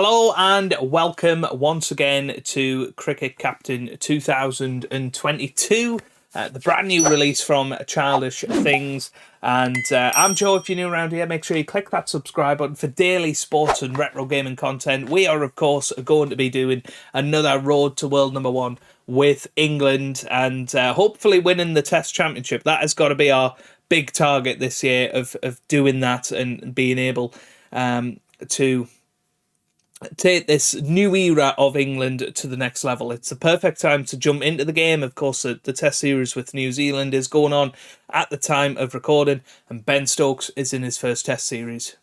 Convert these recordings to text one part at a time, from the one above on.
Hello and welcome once again to Cricket Captain 2022, the brand new release from Childish Things. And I'm Joe. If you're new around here, make sure you click that subscribe button for daily sports and retro gaming content. We are, of course, going to be doing another Road to World #1 with England and hopefully winning the Test Championship. That has got to be our big target this year of doing that and being able to take this new era of England to the next level. It's the perfect time to jump into the game. Of course, the Test series with New Zealand is going on at the time of recording, and Ben Stokes is in his first Test series.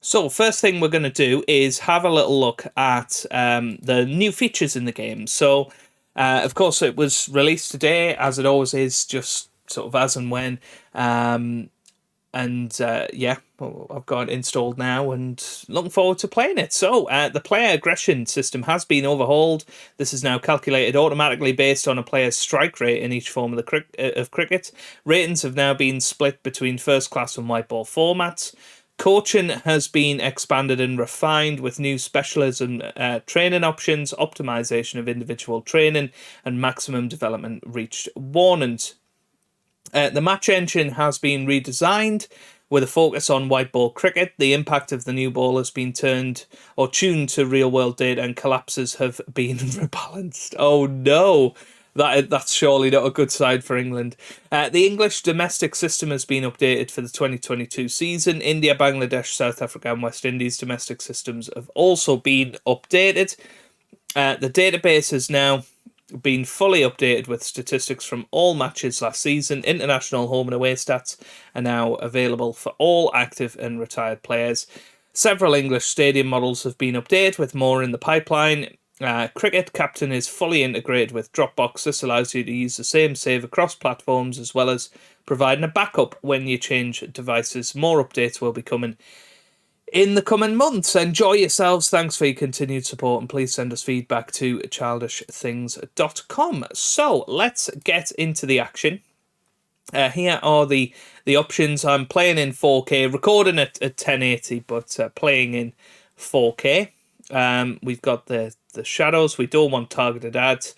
So, first thing we're going to do is have a little look at the new features in the game. So, of course, it was released today, as it always is, just sort of as and when. Yeah, I've got it installed now and looking forward to playing it. So, the player aggression system has been overhauled. This is now calculated automatically based on a player's strike rate in each form of cricket. Ratings have now been split between first class and white ball formats. Coaching has been expanded and refined with new specialism training options, optimization of individual training, and maximum development reached warnings. The match engine has been redesigned with a focus on white ball cricket. The impact of the new ball has been tuned to real world data, and collapses have been rebalanced. Oh no, that's surely not a good sign for England. The English domestic system has been updated for the 2022 season. India, Bangladesh, South Africa and West Indies domestic systems have also been updated. The database has now been fully updated with statistics from all matches last season. International home and away stats are now available for all active and retired players. Several English stadium models have been updated with more in the pipeline. Cricket Captain is fully integrated with Dropbox. This allows you to use the same save across platforms as well as providing a backup when you change devices. More updates will be coming in the coming months. Enjoy yourselves. Thanks for your continued support, and please send us feedback to childishthings.com. So let's get into the action. Here are the options. I'm playing in 4K, recording at 1080, but playing in 4K. We've got the shadows. We don't want targeted ads.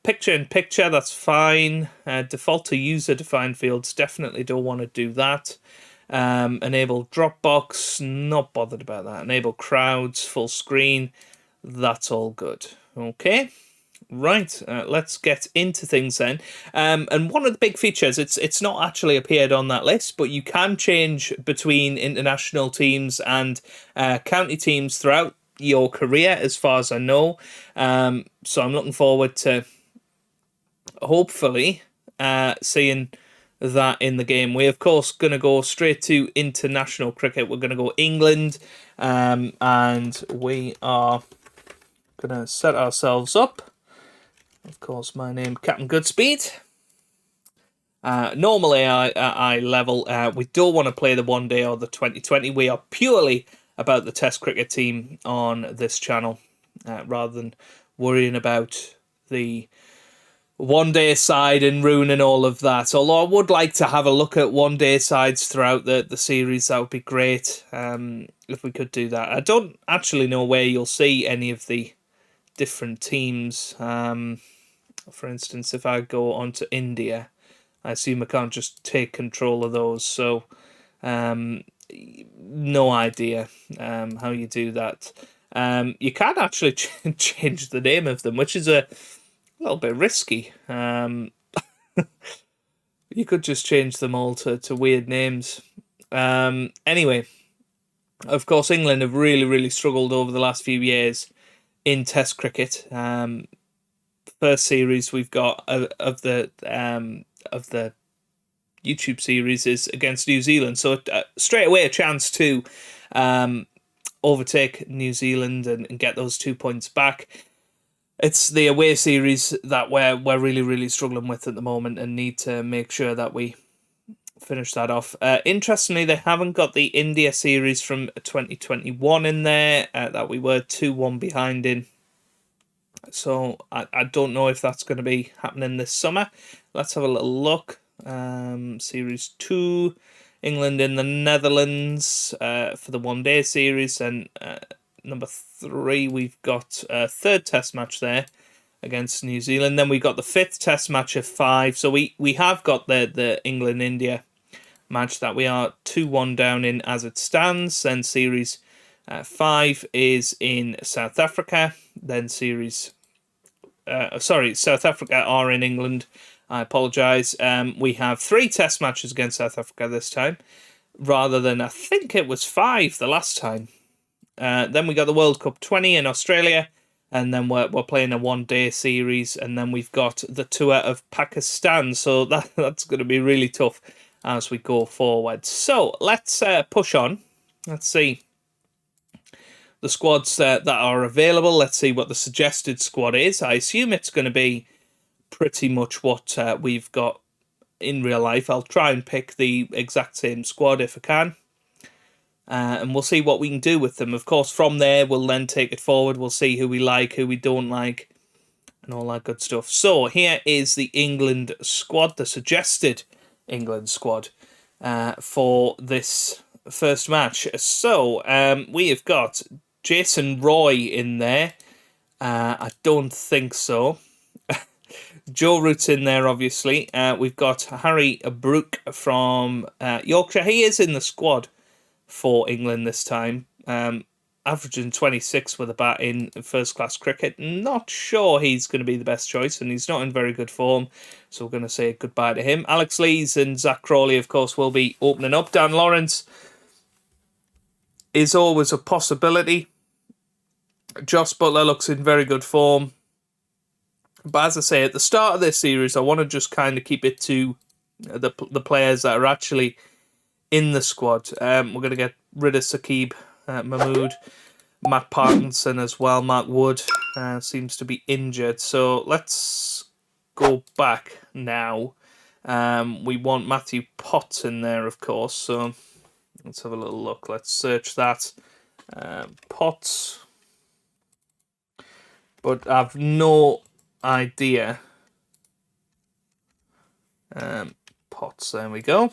Picture in picture, that's fine. Default to user defined fields, definitely don't want to do that. Enable Dropbox, not bothered about that. Enable crowds, full screen, that's all good. Okay, right, let's get into things then. And one of the big features, it's not actually appeared on that list, but you can change between international teams and county teams throughout your career, as far as I know. So I'm looking forward to hopefully seeing that in the game. We're of course going to go straight to international cricket. We're going to go England, and we are going to set ourselves up. Of course, my name CaptainGoodspeed. Normally I level. We don't want to play the one day or the 2020. We are purely about the Test cricket team on this channel, rather than worrying about the one-day side and ruining all of that. Although I would like to have a look at one-day sides throughout the series, that would be great if we could do that. I don't actually know where you'll see any of the different teams. For instance, if I go on to India, I assume I can't just take control of those. So no idea how you do that. You can actually change the name of them, which is a little bit risky. You could just change them all to weird names. Anyway, of course, England have really struggled over the last few years in Test cricket. First series we've got of the YouTube series is against New Zealand, so straight away a chance to overtake New Zealand and get those 2 points back. It's the away series that we're really struggling with at the moment, and need to make sure that we finish that off. Interestingly, they haven't got the India series from 2021 in there that we were 2-1 behind in. So I don't know if that's going to be happening this summer. Let's have a little look. Series 2, England in the Netherlands for the one-day series, and number 3, we've got a third test match there against New Zealand. Then we got the 5th test match of 5. So we have got the England-India match that we are 2-1 down in as it stands. Then series 5 is in South Africa. Then series... South Africa are in England. I apologise. We have 3 test matches against South Africa this time, rather than, I think it was 5 the last time. Then we got the World Cup 20 in Australia, and then we're playing a one-day series, and then we've got the tour of Pakistan, so that's going to be really tough as we go forward. So let's push on. Let's see the squads that are available. Let's see what the suggested squad is. I assume it's going to be pretty much what we've got in real life. I'll try and pick the exact same squad if I can. And we'll see what we can do with them. Of course, from there, we'll then take it forward. We'll see who we like, who we don't like, and all that good stuff. So here is the England squad, the suggested England squad for this first match. So we have got Jason Roy in there. I don't think so. Joe Root's in there, obviously. We've got Harry Brook from Yorkshire. He is in the squad for England this time. Averaging 26 with a bat in first-class cricket. Not sure he's going to be the best choice, and he's not in very good form, so we're going to say goodbye to him. Alex Lees and Zach Crawley, of course, will be opening up. Dan Lawrence is always a possibility. Josh Butler looks in very good form. But as I say, at the start of this series, I want to just kind of keep it to the players that are actually in the squad. We're going to get rid of Saqib Mahmood, Matt Parkinson as well. Mark Wood seems to be injured. So let's go back now. We want Matthew Potts in there, of course. So let's have a little look. Let's search that. Potts. But I've no idea. Potts, there we go.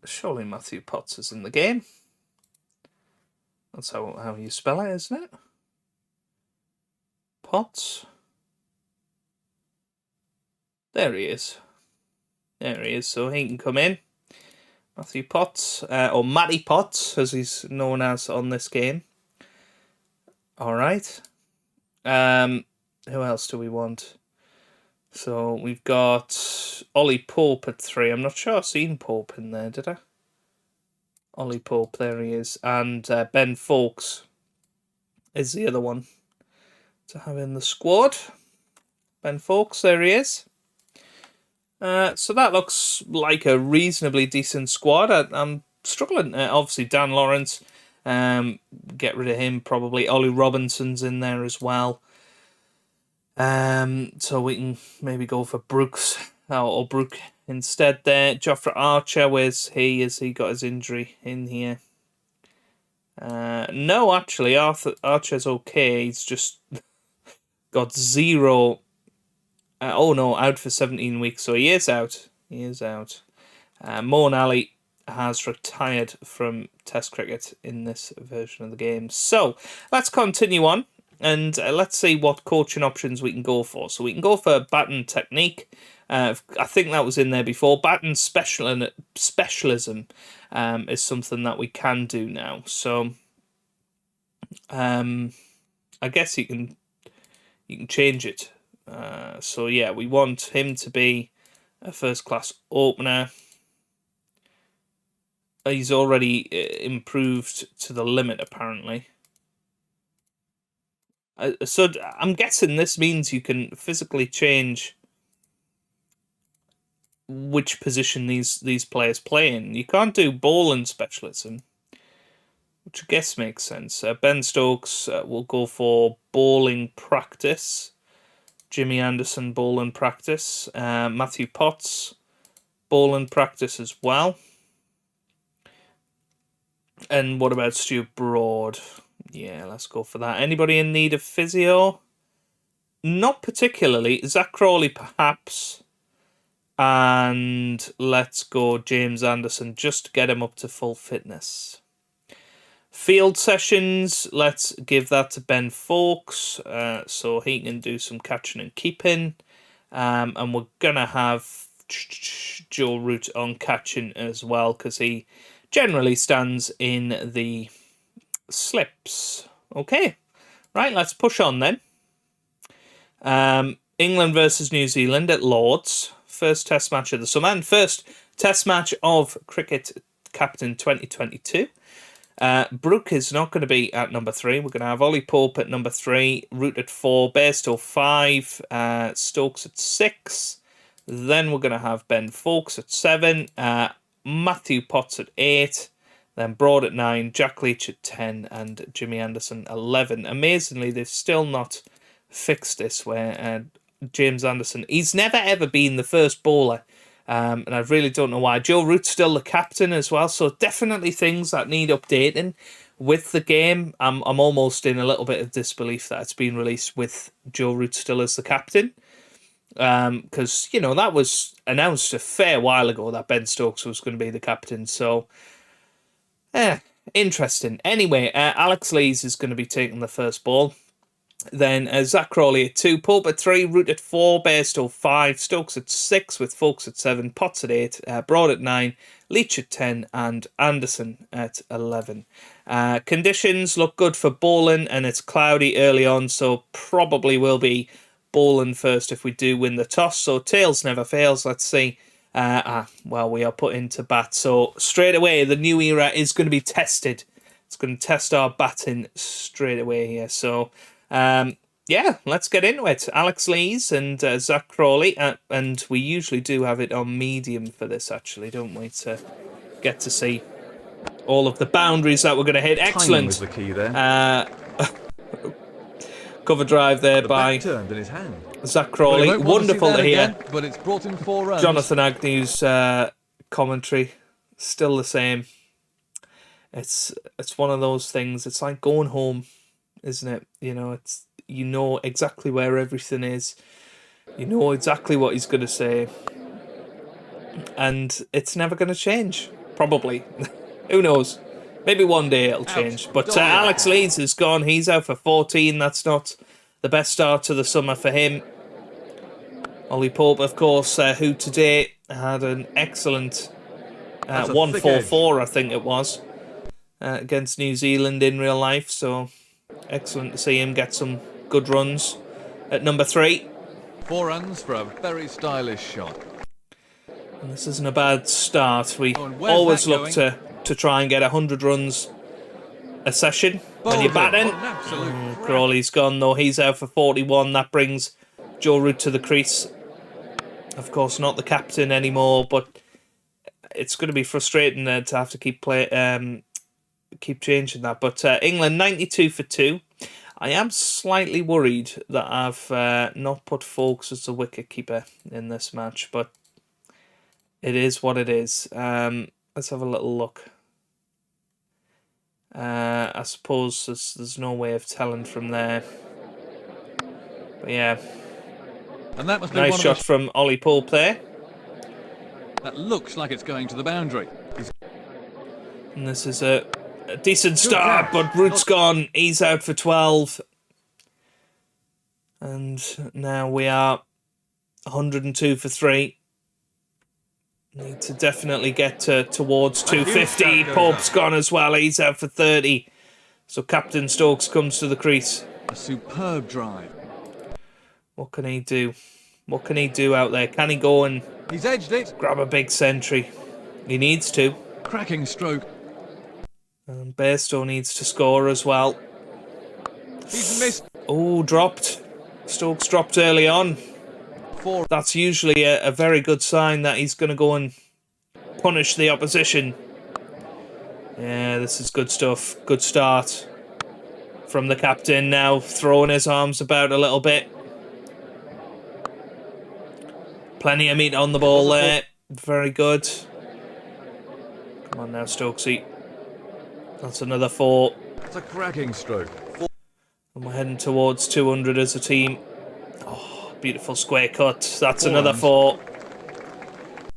Surely Matthew Potts is in the game. That's how you spell it, isn't it? Potts. There he is. There he is, so he can come in. Matthew Potts, or Matty Potts, as he's known as on this game. All right. Who else do we want? So we've got Ollie Pope at 3. I'm not sure I've seen Pope in there, did I? Ollie Pope, there he is. And Ben Fowlkes is the other one to have in the squad. Ben Fowlkes, there he is. So that looks like a reasonably decent squad. I'm struggling. Obviously, Dan Lawrence, get rid of him probably. Ollie Robinson's in there as well. So we can maybe go for Brooks or Brook instead there. Jofra Archer, where's he? Has he got his injury in here? No, actually, Archer's okay. He's just got 0. Oh no, out for 17 weeks, so he is out. He is out. Moeen Ali has retired from Test cricket in this version of the game. So let's continue on. And let's see what coaching options we can go for. So we can go for batting technique. I think that was in there before. Batting specialism is something that we can do now. So I guess you can change it. So yeah, we want him to be a first-class opener. He's already improved to the limit, apparently. So I'm guessing this means you can physically change which position these players play in. You can't do bowling specialism, which I guess makes sense. Ben Stokes will go for bowling practice. Jimmy Anderson, bowling practice. Matthew Potts, bowling practice as well. And what about Stuart Broad? Yeah, let's go for that. Anybody in need of physio? Not particularly. Zach Crawley, perhaps. And let's go James Anderson, just to get him up to full fitness. Field sessions, let's give that to Ben Fawkes, so he can do some catching and keeping. And we're going to have Joe Root on catching as well, because he generally stands in the slips. Okay, right, let's push on then. England versus New Zealand at Lord's. First test match of the summer and first test match of Cricket Captain 2022. Brooke is not going to be at number 3. We're going to have Ollie Pope at number 3, Root at 4, Bairstow 5, Stokes at 6. Then we're going to have Ben Fawkes at 7, Matthew Potts at 8, then Broad at 9, Jack Leach at 10, and Jimmy Anderson 11. Amazingly, they've still not fixed this where James Anderson, he's never ever been the first bowler. And I really don't know why. Joe Root's still the captain as well, so definitely things that need updating with the game. I'm almost in a little bit of disbelief that it's been released with Joe Root still as the captain. Because, you know, that was announced a fair while ago that Ben Stokes was going to be the captain. So, interesting. Anyway, Alex Lees is going to be taking the first ball. Then Zach Crawley at 2, Pope at 3, Root at 4, Bairstow 5, Stokes at 6 with Fawkes at 7, Potts at 8, Broad at 9, Leach at 10 and Anderson at 11. Conditions look good for bowling and it's cloudy early on, so probably will be bowling first if we do win the toss. So tails never fails. Let's see. Well, we are put into bat. So straight away, the new era is going to be tested. It's going to test our batting straight away here. So... yeah, let's get into it. Alex Lees and Zach Crawley, and we usually do have it on medium for this, actually, don't we? To get to see all of the boundaries that we're going to hit. Excellent. Was the key there. Cover drive there by turned in his hand. Zach Crawley. Well, wonderful to hear. Again, but it's brought in 4 runs. Jonathan Agnew's commentary, still the same. It's one of those things. It's like going home, isn't it? You know exactly where everything is. You know exactly what he's going to say. And it's never going to change. Probably. Who knows? Maybe one day it'll change. But Alex Lees is gone. He's out for 14. That's not the best start to the summer for him. Ollie Pope, of course, who today had an excellent 144, I think it was, against New Zealand in real life. So... excellent to see him get some good runs at number 3. 4 runs for a very stylish shot. And this isn't a bad start. We always look to try and get 100 runs a session when you're batting. Crawley's gone though. He's out for 41. That brings Joe Root to the crease. Of course, not the captain anymore, but it's going to be frustrating to have to keep changing that. But England 92 for 2. I am slightly worried that I've not put Fawkes as the wicket keeper in this match, but it is what it is. Let's have a little look. I suppose there's no way of telling from there. But yeah, and that must be nice shot from Ollie Pope there. That looks like it's going to the boundary. And this is a decent start, but Root's gone. He's out for 12. And now we are 102 for 3. Need to definitely get towards 250. Pope's gone as well. He's out for 30. So Captain Stokes comes to the crease. A superb drive. What can he do? What can he do out there? Can he go and he's edged it, grab a big century? He needs to. Cracking stroke. And Bairstow needs to score as well. He's missed. Oh, dropped. Stokes dropped early on. 4. That's usually a very good sign that he's going to go and punish the opposition. Yeah, this is good stuff. Good start from the captain now, throwing his arms about a little bit. Plenty of meat on the ball there. Very good. Come on now, Stokesy. That's another 4. It's a cracking stroke. And we're heading towards 200 as a team. Oh, beautiful square cut. That's 4 another runs. 4.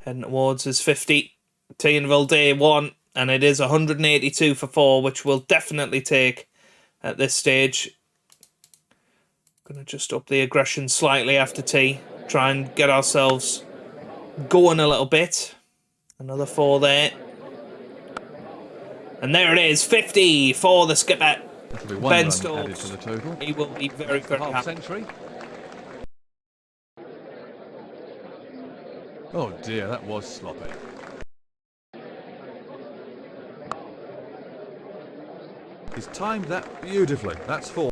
Heading towards his 50. Tainville Day 1. And it is 182 for 4, which we'll definitely take at this stage. Going to just up the aggression slightly after tee. Try and get ourselves going a little bit. Another 4 there. And there it is, 50 for the skipper. That'll be one Ben run Stokes. added to the total. He will be very, That's the very half happy. century. Oh dear, that was sloppy. He's timed that beautifully. That's 4.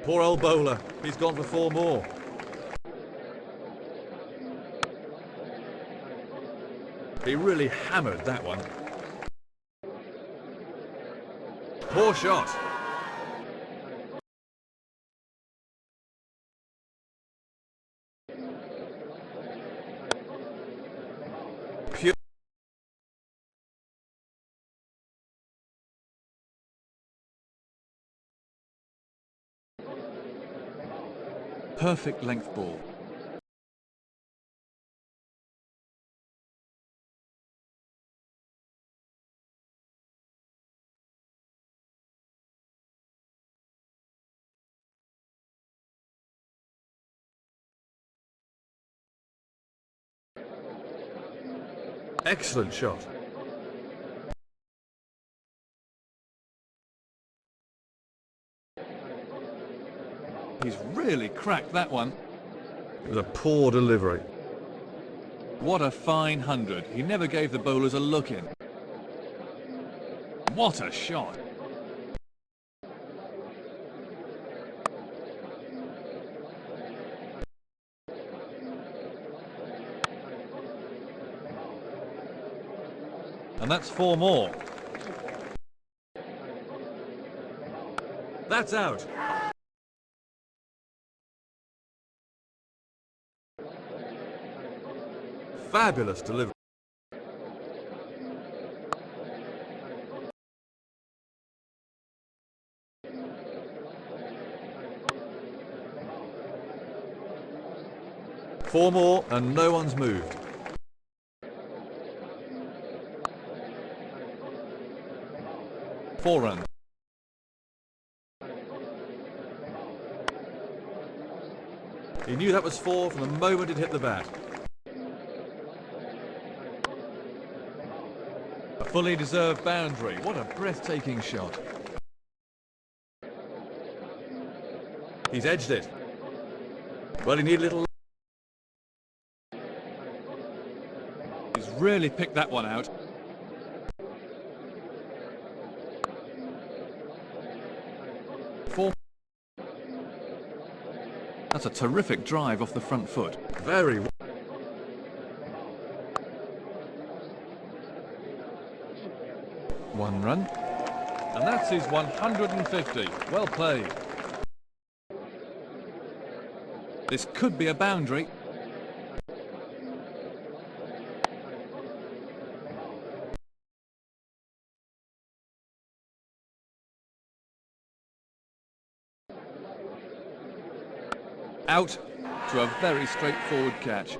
Poor old bowler. He's gone for 4 more. He really hammered that one. Poor shot. Pure. Perfect length ball. Excellent shot. He's really cracked that one. It was a poor delivery. What a fine 100. He never gave the bowlers a look in. What a shot. And that's 4 more. That's out. Fabulous delivery. Four more and no one's moved. Four runs. He knew that was 4 from the moment it hit the bat. A fully deserved boundary. What a breathtaking shot. He's edged it. Well, he needed a little... He's really picked that one out. Four. That's a terrific drive off the front foot. Very well. One run. And that's his 150. Well played. This could be a boundary. Out to a very straightforward catch.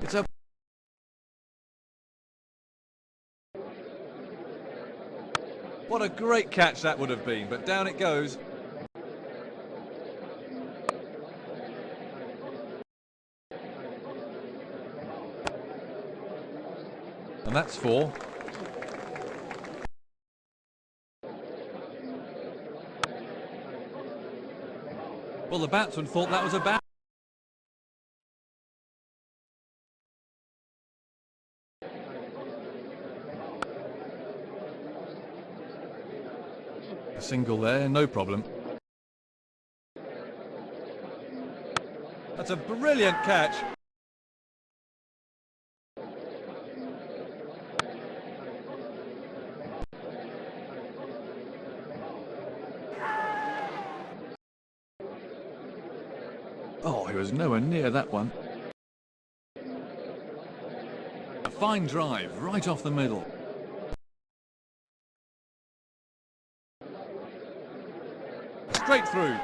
It's a... What a great catch that would have been, but down it goes. And that's 4. Well, the batsman thought that was a boundary. A single there, no problem. That's a brilliant catch. Oh, he was nowhere near that one. Fine drive, right off the middle. Straight through.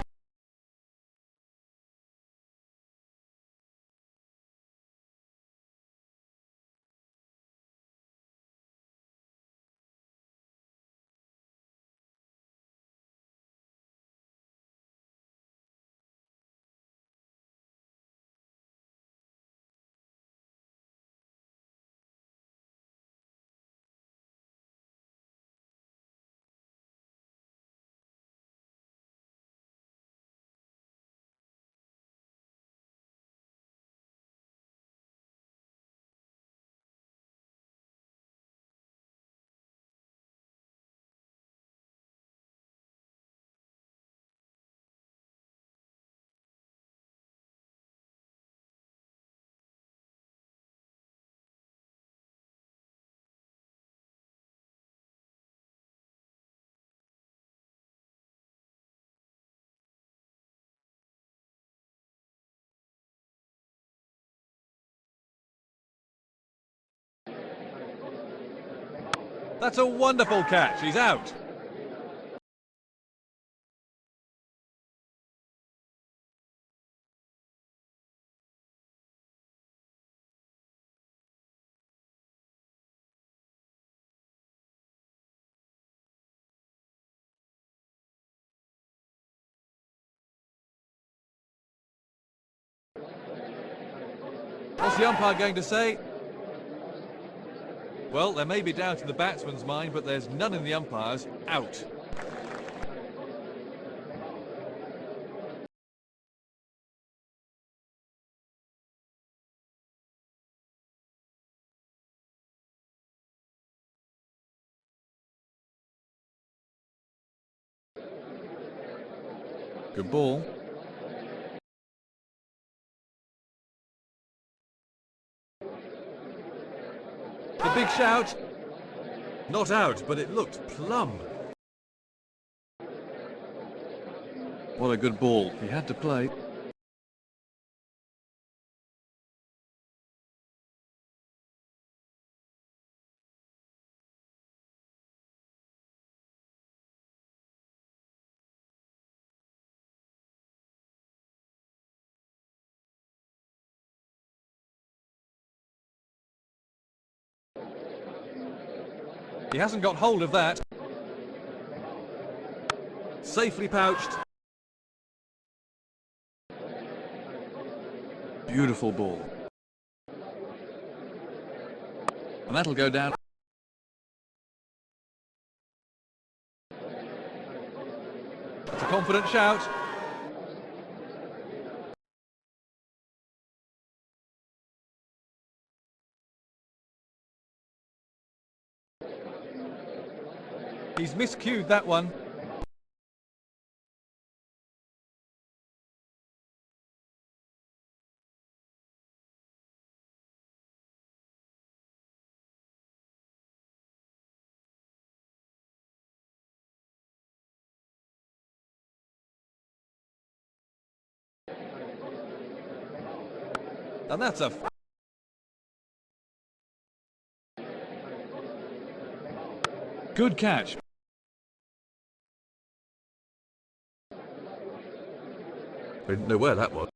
That's a wonderful catch. He's out. What's the umpire going to say? Well, there may be doubt in the batsman's mind, but there's none in the umpire's. Out. Good ball. The big shout. Not out, but it looked plumb. What a good ball. He had to play. He hasn't got hold of that. Safely pouched. Beautiful ball. And that'll go down. That's a confident shout. He's miscued that one. And that's a... Good catch. I didn't know where that was.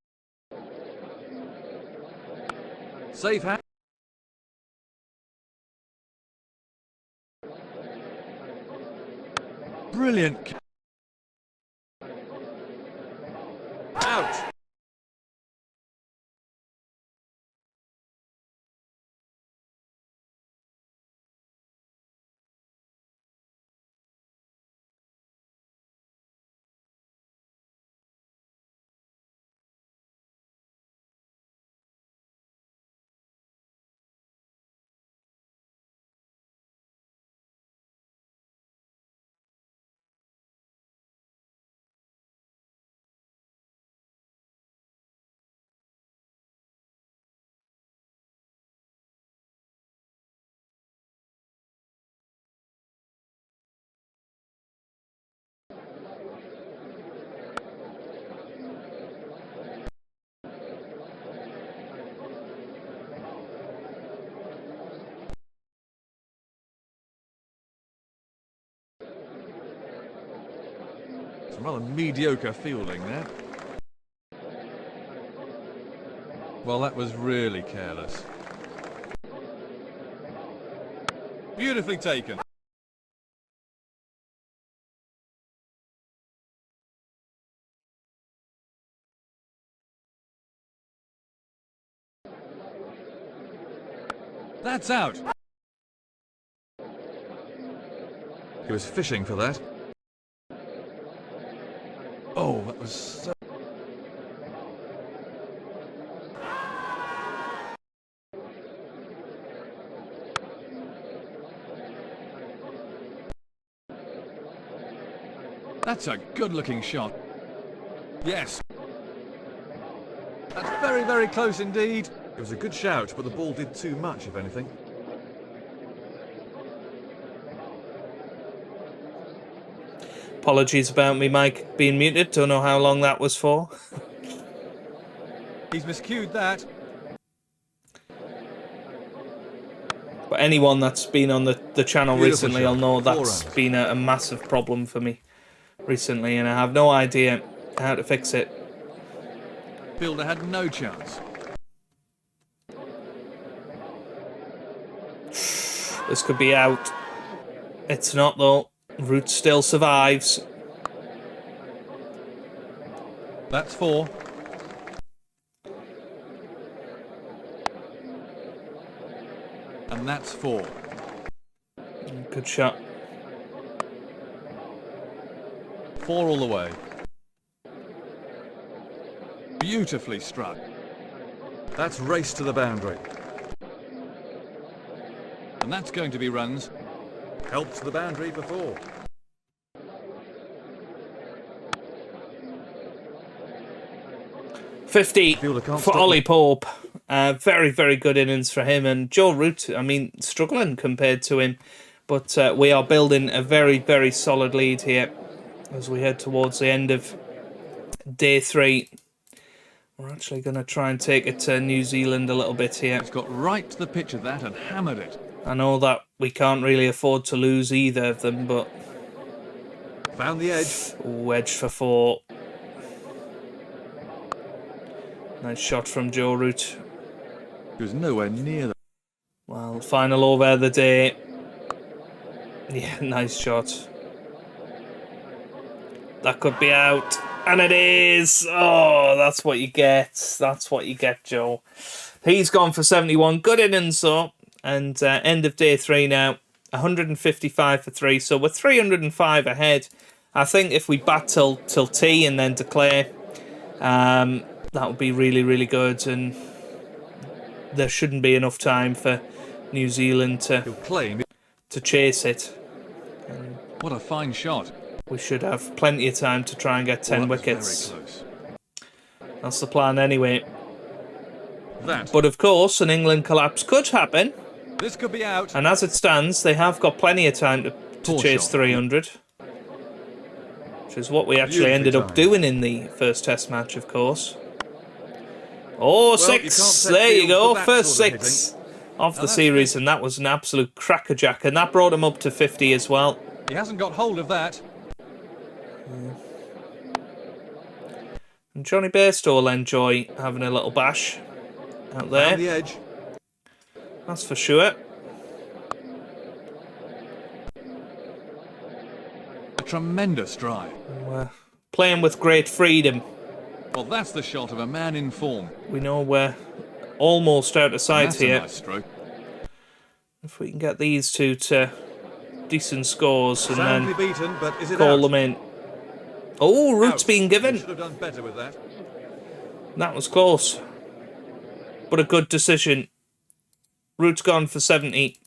Safe hand. Brilliant. Out. Some rather mediocre fielding there. Well, that was really careless. Beautifully taken. That's out. He was fishing for that. Oh, that was so... That's a good-looking shot. Yes. That's very, very close indeed. It was a good shout, but the ball did too much, if anything. Apologies about me, Mike, being muted. Don't know how long that was for. He's miscued that. But anyone that's been on the channel Beautiful recently shot. will know that's Forehand. been a massive problem for me recently, and I have no idea how to fix it. Fielder had no chance. This could be out. It's not, though. Root still survives. That's 4. And that's 4. Good shot. 4 all the way. Beautifully struck. That's race to the boundary. And that's going to be runs. Helped the boundary before. $50 Fielder can't for stop Ollie him. Pope. Very, very good innings for him. And Joe Root, I mean, struggling compared to him. But we are building a very, very solid lead here as we head towards the end of day 3. We're actually going to try and take it to New Zealand a little bit here. He's got right to the pitch of that and hammered it. I know that we can't really afford to lose either of them, but... Found the edge. Wedge for 4. Nice shot from Joe Root. He was nowhere near that. Well, final over of the day. Yeah, nice shot. That could be out. And it is. Oh, that's what you get. That's what you get, Joe. He's gone for 71. Good innings, though. And end of day 3 now. 155 for 3. So we're 305 ahead. I think if we bat till tea and then declare, that would be really, really good. And there shouldn't be enough time for New Zealand He'll claim. to chase it. What a fine shot. We should have plenty of time to try and get 10 Well, that was wickets. very close. That's the plan anyway. That. But of course, an England collapse could happen. This could be out. And as it stands, they have got plenty of time to Poor chase shot. 300. Which is what we actually Beautifully ended up timed. doing in the first test match, of course. Oh, Well, 6! you can't take There you field go, for that first sort of 6 of the that's series, and that was an absolute crackerjack. And that brought him up to 50 as well. He hasn't got hold of that. And Johnny Bairstow will enjoy having a little bash out there. Found the edge. That's for sure. A tremendous drive. We're playing with great freedom. Well, that's the shot of a man in form. We know we're almost out of sight That's a here. nice stroke. If we can get these two to decent scores and Soundly then beaten, but is it call out? them in. Oh, Root's Out. been He given. should have done better with that. That was close. But a good decision. Root's gone for 70.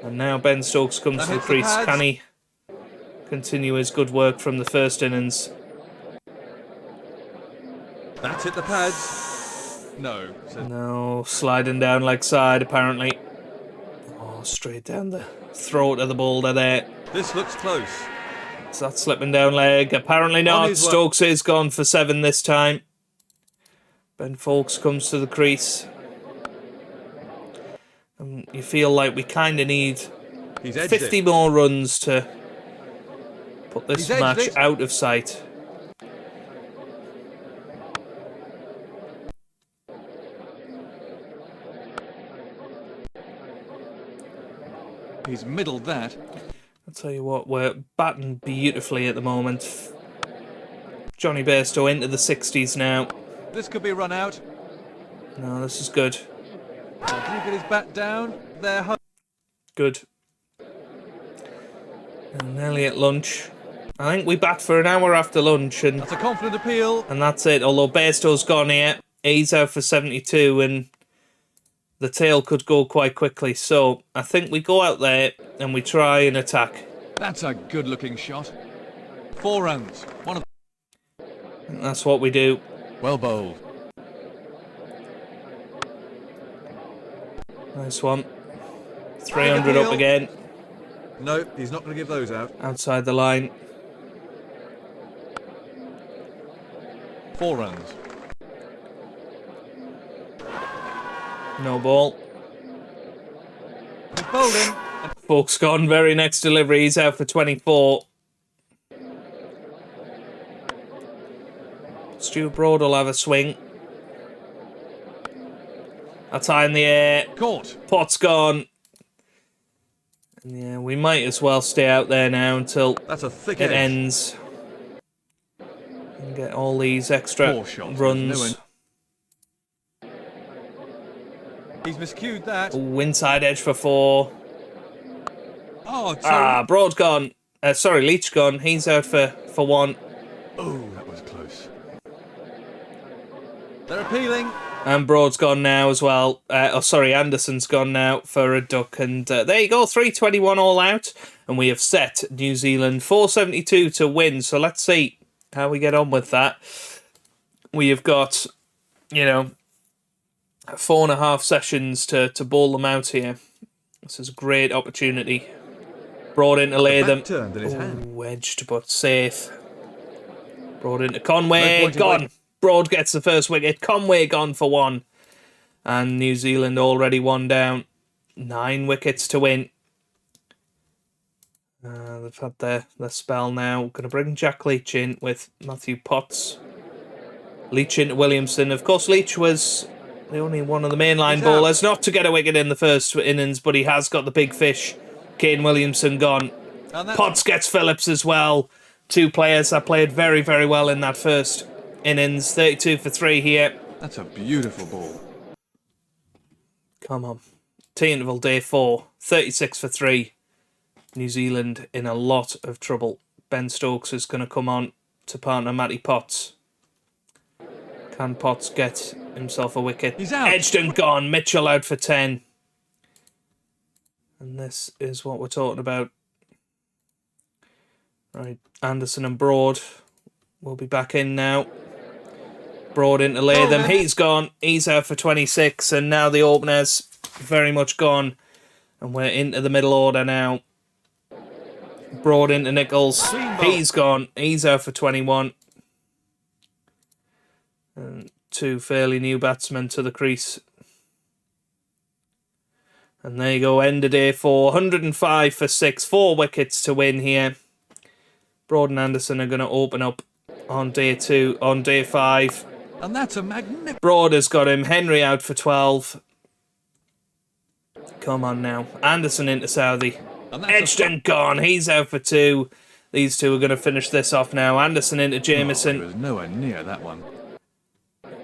And now Ben Stokes comes That to the hits the crease. pads. Can he continue his good work from the first innings? That's hit the pads. No. Says No, sliding down leg side apparently. Oh, straight down the throat of the boulder there. This looks close. Is that slipping down leg? Apparently not. his way. Stokes is gone for 7 this time. Ben Fawkes comes to the crease. And you feel like we kind of need He's edged 50 it. more runs to put this He's edged match it. out of sight. He's middled that. I'll tell you what, we're batting beautifully at the moment. Johnny Bairstow into the 60s now. This could be run out. No, this is good. Did he get his bat down? They're home. Good. And nearly at lunch. I think we bat for an hour after lunch, and That's a confident appeal. that's it. Although Bairstow's gone here, he's out for 72, and the tail could go quite quickly. So I think we go out there and we try and attack. That's a good-looking shot. 4 runs. One of. And that's what we do. Well bowled. Nice one. 300 up again. No, he's not going to give those out. Outside the line. 4 runs. No ball. He's bowled in. Folks gone. Very next delivery. He's out for 24. Stuart Broad will have a swing. That's high in the air. Caught. Pot's gone. And yeah, we might as well stay out there now until That's a thick it edge. ends. And get all these extra 4 shots. runs. He's miscued that. Ooh, inside edge for 4. Oh, sorry. Broad gone. Sorry, Leach gone. He's out for 1. Oh, that was close. They're appealing. And Broad's gone now as well. Anderson's gone now for a duck. And there you go, 321 all out. And we have set New Zealand 472 to win. So let's see how we get on with that. We have got, 4.5 sessions to bowl them out here. This is a great opportunity. Broad in to lay them. Turned in his hand. Wedged, but safe. Broad into Conway. No point in Gone. waiting. Broad gets the first wicket. Conway gone for 1. And New Zealand already 1 down. 9 wickets to win. They've had their spell now. Going to bring Jack Leach in with Matthew Potts. Leach into Williamson. Of course, Leach was the only one of the mainline bowlers not to get a wicket in the first innings, but he has got the big fish. Kane Williamson gone. Potts gets Phillips as well. 2 players that played very, very well in that first innings. 32 for 3 here. That's a beautiful ball. Come on. T-interval day 4. 36 for 3. New Zealand in a lot of trouble. Ben Stokes is going to come on to partner Matty Potts. Can Potts get himself a wicket? He's out. Edged and gone. Mitchell out for 10. And this is what we're talking about. Right, Anderson and Broad will be back in now. Broad in to lay them. He's gone. He's out for 26. And now the opener's very much gone. And we're into the middle order now. Broad into Nichols. He's gone. He's out for 21. And 2 fairly new batsmen to the crease. And there you go, end of day 4. 105 for 6. 4 wickets to win here. Broad and Anderson are going to open up on day 2, on day 5. And that's a magnificent. Broad has got him. Henry out for 12. Come on now. Anderson into Southey. Edged and gone. He's out for 2. These 2 are going to finish this off now. Anderson into Jameson. He was nowhere near that one.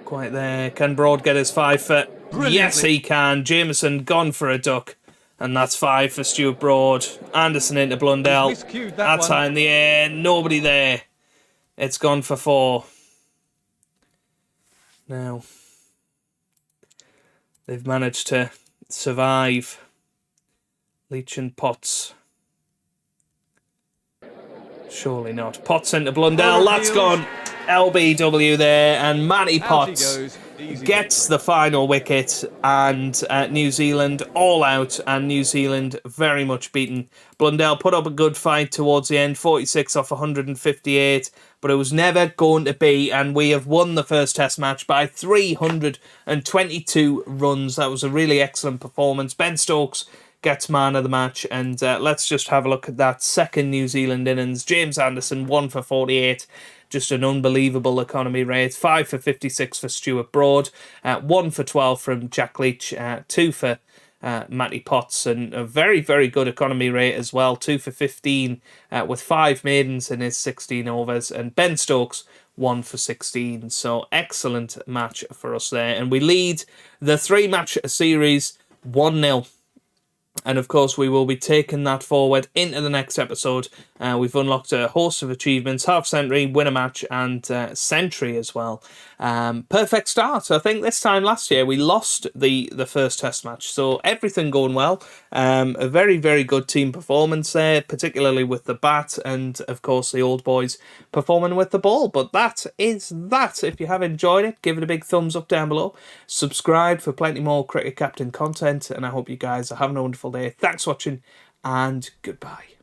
Quite there. Can Broad get his 5 for? Yes, he can. Jameson gone for a duck. And that's 5 for Stuart Broad. Anderson into Blundell. That's high in the air. Nobody there. It's gone for 4. Now, they've managed to survive. Leach and Potts. Surely not. Potts into Blundell. That's gone. LBW there. And Matty Potts gets the final wicket, and New Zealand all out, and New Zealand very much beaten. Blundell put up a good fight towards the end, 46 off 158, but it was never going to be, and we have won the first test match by 322 runs. That was a really excellent performance. Ben Stokes gets man of the match. And let's just have a look at that second New Zealand innings. James Anderson, 1 for 48. Just an unbelievable economy rate. 5 for 56 for Stuart Broad. 1 for 12 from Jack Leach. 2 for Matty Potts, and a very, very good economy rate as well. 2 for 15 with 5 maidens in his 16 overs. And Ben Stokes, 1 for 16. So excellent match for us there. And we lead the 3-match series 1-0. And of course, we will be taking that forward into the next episode. We've unlocked a host of achievements: half century, win a match, and century as well. Perfect start. I think this time last year we lost the first test match, so everything going well. A very, very good team performance there, particularly with the bat, and of course the old boys performing with the ball. But that is that. If you have enjoyed it, give it a big thumbs up down below. Subscribe for plenty more Cricket Captain content, and I hope you guys are having a wonderful day. Thanks for watching, and goodbye.